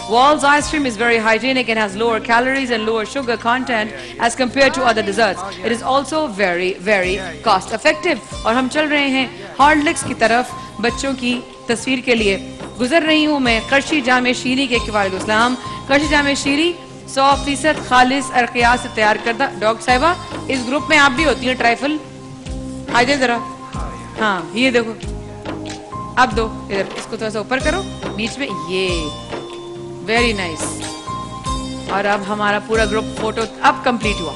Wall's ice cream is very hygienic and has lower calories and lower sugar content as compared to other desserts. It is also very, very cost effective. और हम चल रहे हैं हॉर्लिक्स की तरफ बच्चों की तस्वीर के लिए। गुजर रही हूँ मैं करशी जामे शीरी के वालेकुम। करशी जामे शीरी 100% खालिस अरकिया से तैयार करता। डॉग साहिबा, इस ग्रुप में आप भी होती है ट्राइफल? आ जाए जरा। हाँ ये देखो, अब दो इधर, इसको थोड़ा सा ऊपर करो बीच में, ये वेरी नाइस। और अब हमारा पूरा ग्रुप फोटो अब कंप्लीट हुआ।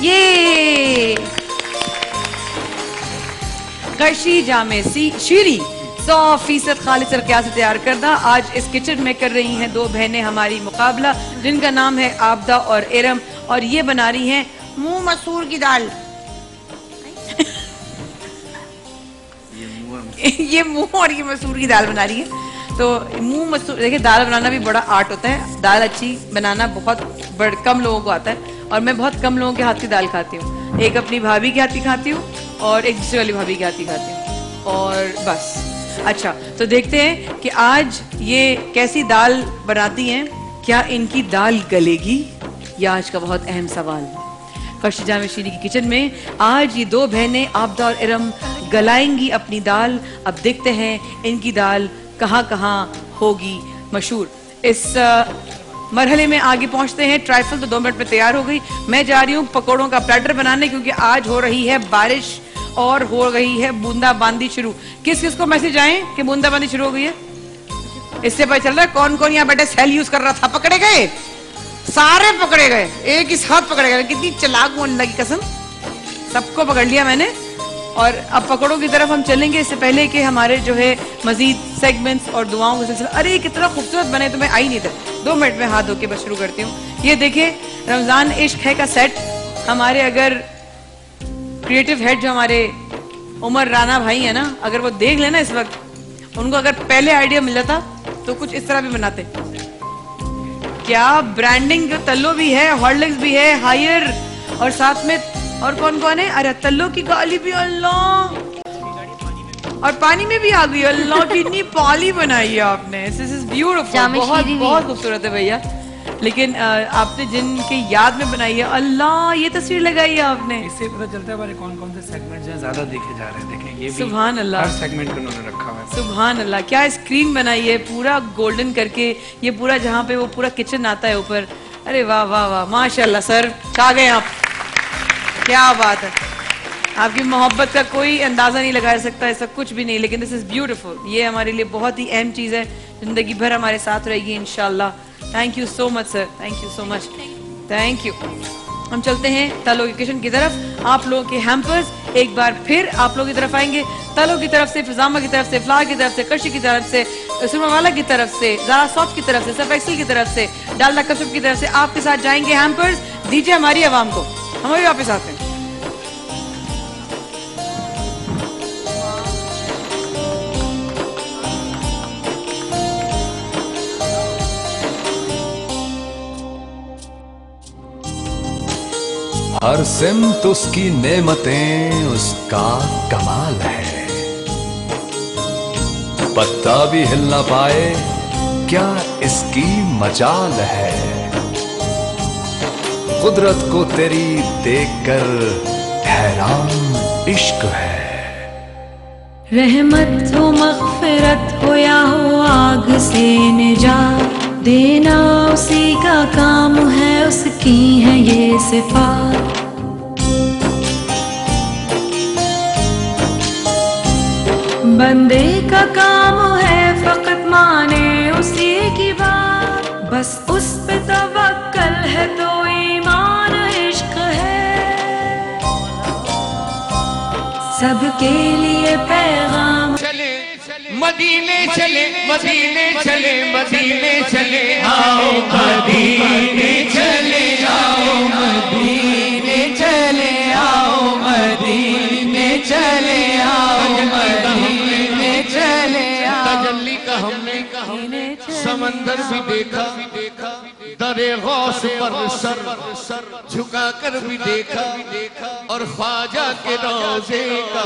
ये करशी जामे शीरी 100% खालिस अरकिया से तैयार करदा। आज इस किचन में कर रही हैं 2 बहनें हमारी मुकाबला, जिनका नाम है आबदा और इरम। और ये बना रही हैं मूंग मसूर की दाल। ये मूंग और ये मसूर की दाल बना रही है। तो मूंग मसूर, देखिए दाल बनाना भी बड़ा आर्ट होता है। दाल अच्छी बनाना बहुत कम लोगों को आता है, और मैं बहुत कम लोगों के हाथ की दाल खाती हूँ। एक अपनी भाभी के हाथ की खाती हूँ और एक दूसरी वाली भाभी के हाथ की खाती हूँ, और बस। अच्छा, तो देखते हैं कि आज ये कैसी दाल बनाती हैं। क्या इनकी दाल गलेगी? ये आज का बहुत अहम सवाल। करशी जामे शीरी की किचन में आज ये 2 बहनें आबदा और इरम गलाएंगी अपनी दाल। अब देखते हैं इनकी दाल कहाँ कहाँ होगी मशहूर। इस मरहले में आगे पहुंचते हैं। ट्राइफल तो 2 मिनट में तैयार हो गई। मैं जा रही हूँ पकौड़ों का प्लेटर बनाने, क्योंकि आज हो रही है बारिश और हो गई है बूंदाबांदी शुरू। किस किस को मैसेज आए कि बूंदाबांदी शुरू हो गई है? इससे पता चल रहा है कौन कौन यहाँ बैठे सेल यूज कर रहा था। पकड़े गए, सारे पकड़े गए, एक ही साथ पकड़े गए। कितनी चालाक हूं अल्लाह की कसम, सबको पकड़ लिया मैंने। और अब पकड़ों की तरफ हम चलेंगे, इससे पहले कि हमारे जो है मजीद सेगमेंट्स और दुआओं का सिलसिला। अरे कितना खूबसूरत बने, तो मैं आई नहीं था। 2 मिनट में हाथ धो के बस शुरू करती हूँ। ये देखिए रमजान इश्क है का सेट। हमारे अगर क्रिएटिव हेड जो हमारे उमर राना भाई है ना, अगर वो देख लेना इस वक्त, उनको अगर पहले आइडिया मिल जाता तो कुछ इस तरह भी बनाते। क्या ब्रांडिंग, तल्लो भी है, हॉर्लिक्स भी है, हायर, और साथ में और कौन कौन है? अरे तल्लो की गाली भी, अल्लाह, और पानी में भी आ गई। अल्लाह कितनी पाली बनाई है आपने। दिस इज ब्यूटीफुल, बहुत बहुत खूबसूरत है भैया। लेकिन आपने जिनके याद में बनाई है, अल्लाह ये तस्वीर लगाई है आपने। इससे पता चलता है हमारे कौन कौन से सेगमेंट जो ज्यादा देखे जा रहे हैं। देखें ये भी सुभान अल्लाह, हर सेगमेंट को उन्होंने रखा हुआ है। सुभान अल्लाह, क्या स्क्रीन बनाई है पूरा गोल्डन करके। ये पूरा जहाँ पे वो पूरा किचन आता है ऊपर। अरे वाह वाह वाह, माशाल्लाह सर, छा गए आप, क्या बात है। आपकी मोहब्बत का कोई अंदाजा नहीं लगा सकता, ऐसा कुछ भी नहीं। लेकिन दिस इज ब्यूटीफुल, ये हमारे लिए बहुत ही अहम चीज है, जिंदगी भर हमारे साथ रहेगी इंशाल्लाह। Thank you so much sir, thank you so much, thank you. हम चलते हैं तालो की किचन की तरफ। आप लोगों के हैम्पर्स एक बार फिर आप लोगों की तरफ आएंगे। तालो की तरफ से, फिजामा की तरफ से, फ्लावर की तरफ से, कर्शी की तरफ से, सुरमावाला की तरफ से, ज़ारा सॉफ्ट की तरफ से, सर्फ एक्सेल की तरफ से, डालडा कश्यप की तरफ से आपके साथ जाएंगे हैम्पर्स। दीजिए हमारी आवाम को, हम भी वापस आते हैं। हर सिमत उसकी नेमतें, उसका कमाल है। पत्ता भी हिल ना पाए, क्या इसकी मजाल है। कुदरत को तेरी देखकर हैरान इश्क है। रहमत हो, मग़फ़िरत हो या हो आग से निजात, देना उसी का काम है, उसकी है ये सिफ़ात। बंदे का काम है फ़क़त माने उसी की बात, बस उस पे तवक्कल है तो ईमान इश्क है। सबके लिए पैगाम चले मदीने चले, मदीने चले, मदीने चले आओ, मदीने चले आओ, मदीने चले आओ, मदीने चले आओ, मदीने चले आओ। तजल्ली का हमने समंदर भी देखा, दरे गौस पर सर झुका कर भी देखा, और ख्वाजा के रोज़े का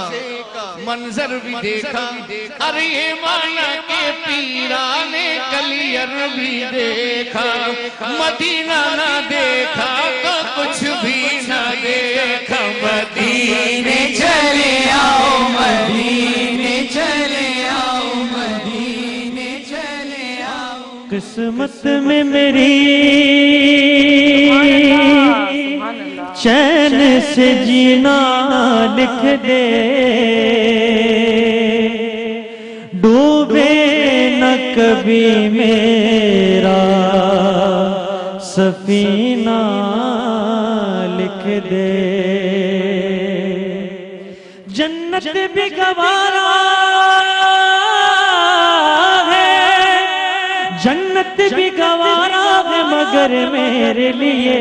मंजर भी देखा। अरे ये माना के पीराने कलियर भी देखा, मदीना ना देखा तो कुछ भी ना देखा। मदीने चले आओ, मदीने चले आओ, मदीने चले आओ। किस्मत में मेरी चैन से जीना लिख दे, डूबे न कभी मेरा सफीना लिख दे। जन्नत भी गवारा है, जन्नत भी गवारा है मगर मेरे लिए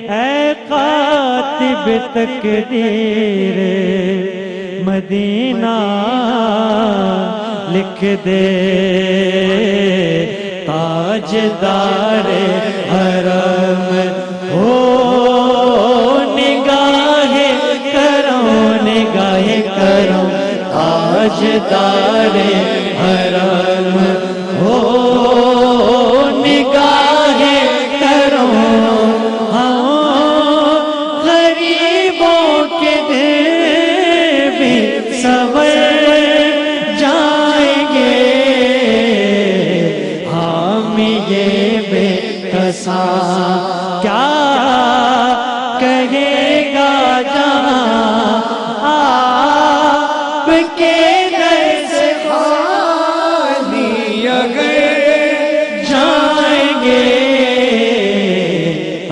ऐ कातिब तकदीर मदीना लिख दे। ताजदार हरम हो निगाहे करो, निगाहे करो, ताजदार हरम हो निगाहे करो। सवर जाएंगे हम ये जहां आपके दर से खाली अगर जाएंगे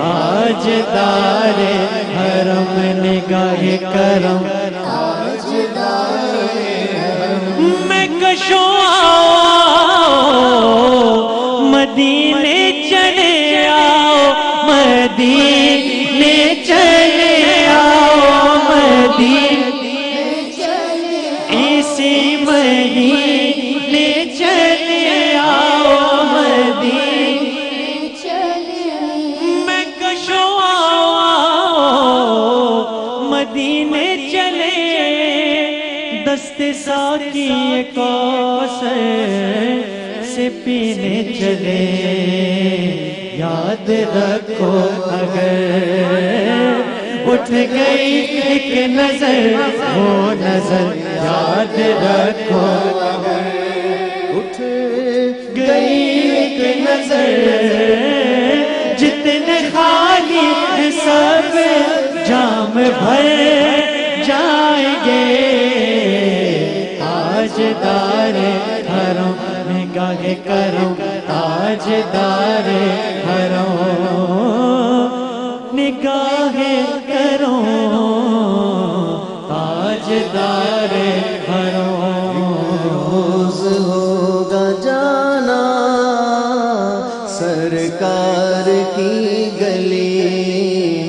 ताजदारे हरम निगाहे करम मैं कशो मदीने चले आओ मदीने चले आओ मदीने इसी मदीने चले आओ मदीने मैं कशो मदीने चले दस्ते साकी कौसर से पीने चले याद रखो अगर उठ गई एक नजर वो नजर याद रखो अगर उठ गई एक नजर जितने खाली सब जाम भर जाएंगे ताजदारे हरम निगाहे करम ताजदारे हरम निगाहे करो ताजदारे हरम रोज होगा जाना सरकार की गली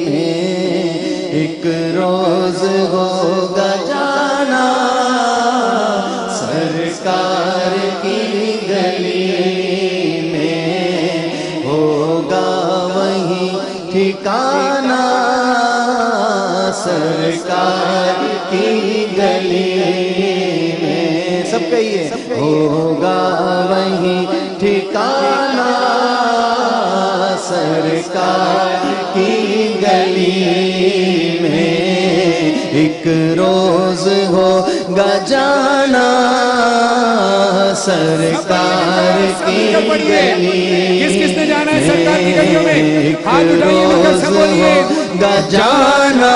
में एक रोज होगा जाना सरकार की गली में होगा वही ठिकाना सरकार की गली में सब कहिए होगा वही ठिकाना सरकार की गली में एक रोज होगा जाना सरकार की गली किस किसने जाना है सरकार की गलियों में हाथ उठाइए मगर सब बोलिए होगा जाना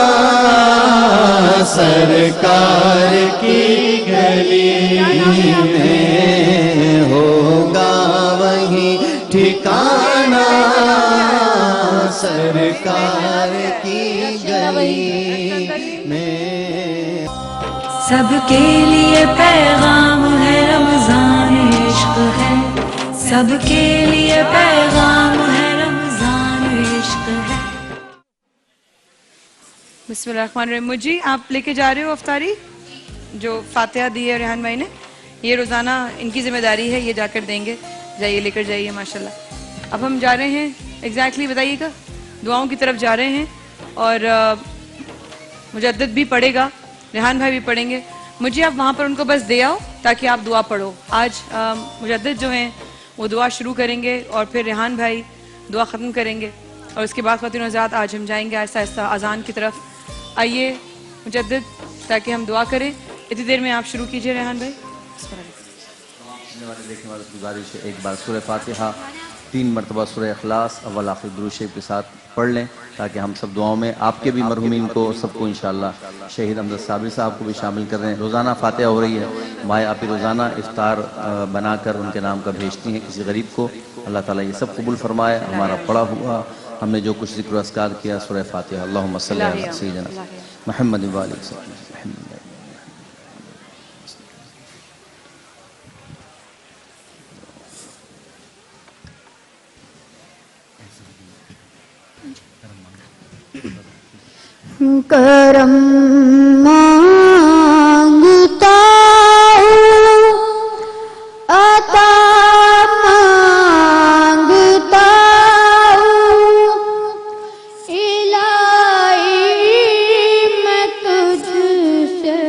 सरकार की गली में होगा वही ठिकाना सरकार की गली में सबके लिए पैगाम है रमजान इश्क है सबके लिए पैगाम है रमजान इश्क है। बिस्मिल्लाहिर्रहमानिर्रहीम। मुझे आप लेके जा रहे हो अफ्तारी जो फातिहा दी है रेहान भाई ने, ये रोज़ाना इनकी जिम्मेदारी है, ये जाकर देंगे, जाइए लेकर जाइए माशाल्लाह। अब हम जा रहे हैं एग्जैक्टली बताइएगा दुआओं की तरफ जा रहे हैं और मुजद्दिद भी पढ़ेगा, रेहान भाई भी पढ़ेंगे। मुझे आप वहाँ पर उनको बस दे आओ ताकि आप दुआ पढ़ो। आज मुजद्दिद जो हैं वो दुआ शुरू करेंगे और फिर रेहान भाई दुआ ख़त्म करेंगे और उसके बाद ख़वातीन हज़रात आज हम जाएंगे आहिस्ता आहिस्ता अज़ान की तरफ। आइए मुजद्दिद ताकि हम दुआ करें। इतनी देर में आप शुरू कीजिए रेहान भाई। देखने वाले गुजारिश है एक बार सूरह फातिहा 3 मरतबा सूरह इखलास अव्वल आखिर दुरूद शरीफ के साथ पढ़ लें ताकि हम सब दुआओं में आपके भी मरहुमीन को सबको इंशाअल्लाह शहीद अमजद साबिर साहब को भी शामिल कर रहे हैं। रोज़ाना फातिहा हो रही है, माए आप ही रोज़ाना इफ्तार बनाकर उनके नाम का भेजती हैं किसी गरीब को। अल्लाह ताला ये सब कबूल फरमाए। हमारा पढ़ा हुआ हमने जो कुछ ज़िक्र अस्कार किया सूरह फातिहा अल्लाहुम्मा सल्ली अला सय्यिदिना मुहम्मद व आलिहि वसल्लम। करम मांगता हूँ अता मांगता हूँ इलाही मैं तुझसे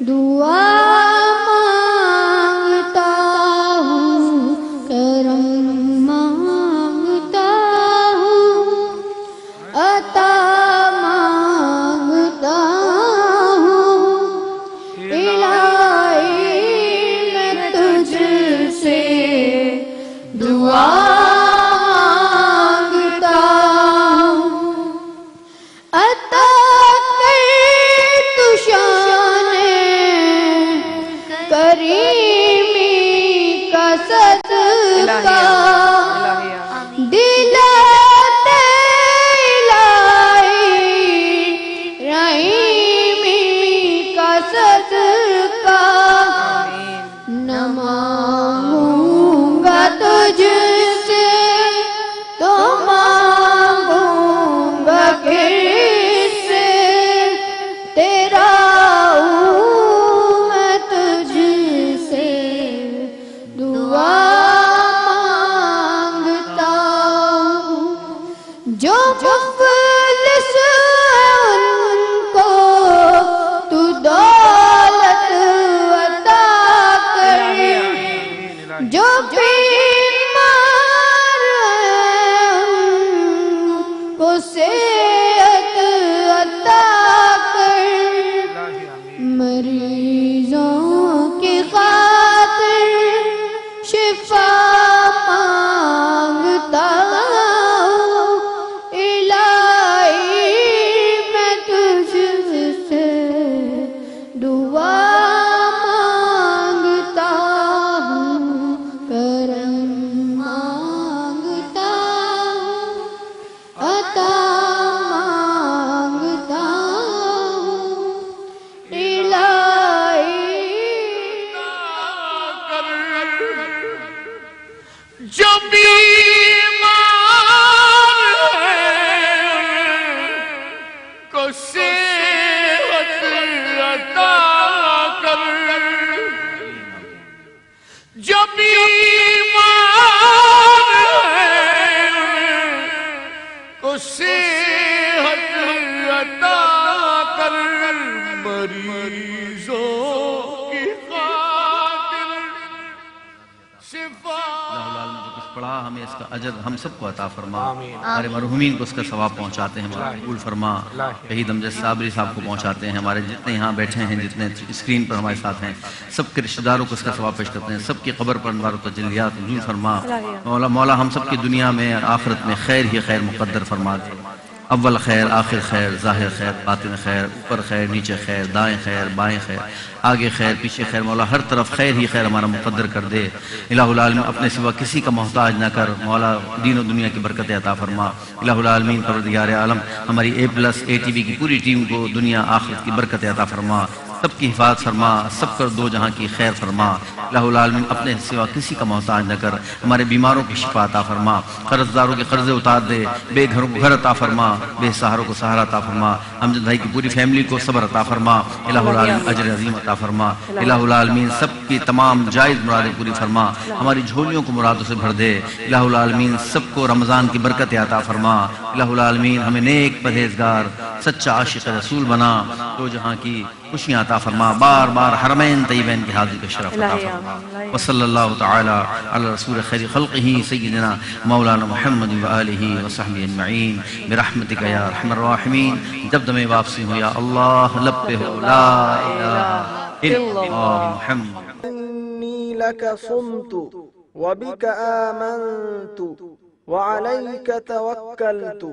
दुआ मांगता हूँ करम मांगता हूँ अता मांगता हूँ इलाही मैं तुझसे दुआ मांगता हूँ अता सेहत अता कर, जो बीमार है को सेहत अता कर, मरीजों की खातिर शिफा। पढ़ा हमें इसका अजर हम सबको अता फरमा, हमारे मरहुमीन को उसका सवाब पहुंचाते हैं, कबूल फरमा। शहीद अमजद साबरी साहब को पहुंचाते हैं, हमारे जितने यहाँ बैठे हैं, जितने स्क्रीन पर हमारे साथ हैं, सबके रिश्तेदारों को उसका सवाब पेश करते हैं, सबकी कब्र पर अनवार तजल्लियात नज़ूल फरमा। मौला हम सबकी दुनिया में आखिरत में खैर ही खैर मुक़द्दर फरमा दे। अव्वल खैर, आखिर खैर, ज़ाहिर खैर, बातिन खैर, ऊपर खैर, नीचे खैर, दाएं खैर, बाएं खैर, आगे खैर, पीछे खैर। मौला हर तरफ खैर ही खैर हमारा मुक़द्दर कर दे। इलाहुल आलमीन अपने सिवा किसी का मोहताज ना कर। मौला दीन और दुनिया की बरकत अता फरमा। इलाहुल आलमीन परवरदिगार आलम हमारी A+ ATV की पूरी टीम को दुनिया आखिरत की बरकत अता फरमा, सबकी हिफाजत फरमा, सब कर दो जहाँ की खैर फरमा। इलाहुल आलमीन अपने सिवा किसी का मोहताज न कर। हमारे बीमारों की शिफा अता फरमा, कर्जदारों के कर्जे उतार दे, बेघरों को घर अता फरमा, बेसहारों को सहारा अता फरमा। अमजद भाई की पूरी फैमिली को सब्र अता फरमा। इलाहुल आलमीन अजर अजीम अता फरमा। इलाहुल आलमीन सबकी तमाम जायज़ मुरादें पूरी फरमा, हमारी झोलियों को मुरादों से भर दे। इलाहुल आलमीन सबको रमज़ान की बरकत अता फरमा। इलाहुल आलमीन हमें नेक परहेज़गार सच्चा आशिक़ रसूल बना, तो जहाँ की खुशियाँ अता फरमा। बार बार हरमैन तय्यबैन की हाज़िरी का शरफ अता फरमा। व सल्लल्लाहु तआला अला रसूल खैर खल्क़िही सय्यिदना मौलाना मुहम्मद व आलिहि व सहबिहि अजमईन बिरहमतिका या अरहमर राहिमीन। जब दमे वापसी हो या अल्लाह, लब पे हो ला इलाहा इल्लल्लाह मुहम्मद। इन्नी लक सुमतु व बिक आमनतु व अलैक तवक्कलतु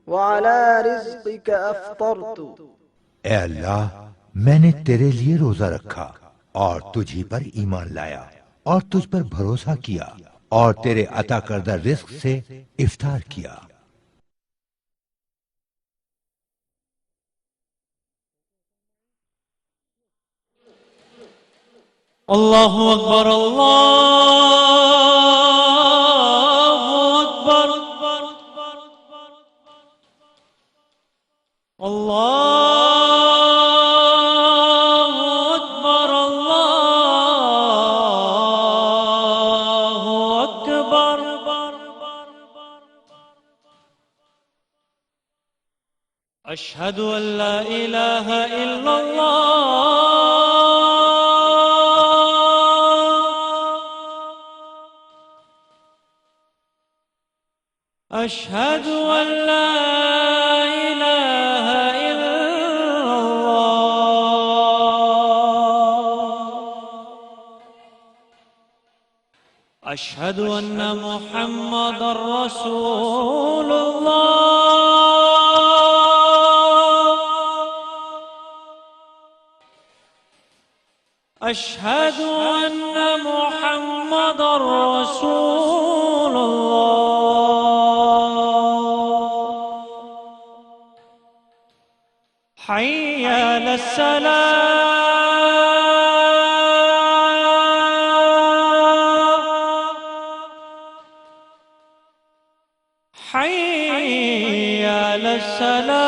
व अला रिज़्क़िक अफ़्तरतु। ए अल्लाह, मैंने तेरे लिए रोजा रखा और तुझी पर ईमान लाया और तुझ पर भरोसा किया और तेरे अता करदा रिस्क से इफ्तार किया। अल्लाहु अकबर, अल्लाहु अकबर, अल्लाह अशहदु अल्ला इलाहा इल्लल्लाह, अशहदु अल्ला इलाहा इल्लल्लाह, अशहदु अन्ना मुहम्मदर रसूलुल्लाह, अशहदु अन्ना मुहम्मदर रसूलुल्लाह। हय्या अलस्सलाह, हय्या अलस्सलाह,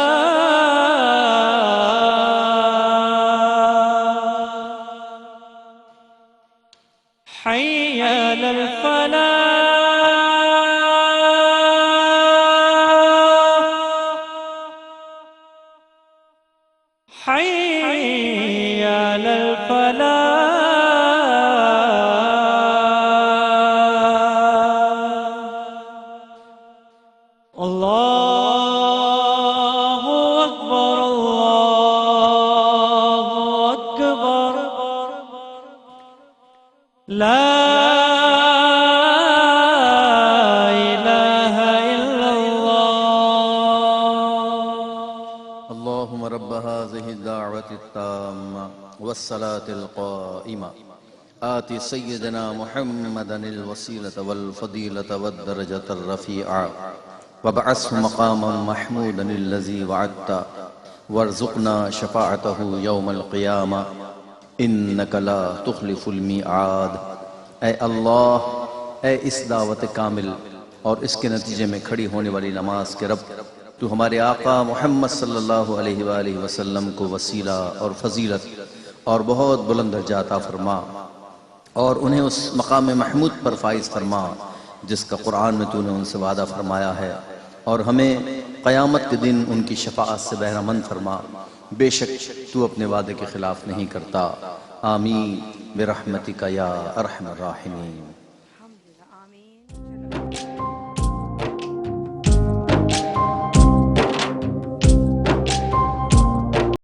हय्या अलल फलाह, हय्या अलल फलाह। अल्लाहु अकबर, अल्लाहु अकबर, ला इलाहा इल्लल्लाह। अल्लाहुम्मा रब्ब हाज़िहि दाअवति ताम्मा वस्सलातिल क़ाइमा आति सय्यदना मुहम्मदनिल वसीलत वल फ़दीलत वद दरजतर रफ़ीआ वबअस्हु मक़ामम महमूदनिल्लज़ी वअदता वर्ज़ुक़ना शफ़ाअतहु यौमल क़ियामा इन्नका ला तुख़लिफ़ुल मिआद। ऐ अल्लाह, ऐ इस दावत कामिल और इसके नतीजे में खड़ी होने वाली नमाज के रब, तू हमारे आका मोहम्मद सल्लल्लाहु अलैहि वसल्लम को वसीला और फजीलत और बहुत बुलंद दर्जा अता फरमा और उन्हें उस मकाम महमूद पर फाइज फरमा जिसका कुरान में तूने उनसे वादा फरमाया है, और हमें क़यामत के दिन उनकी शफाअत से बहरामंद फरमा। बेशक तू अपने वादे के खिलाफ नहीं करता। आमीन बिरहमतिका या अरहमर राहिमीन।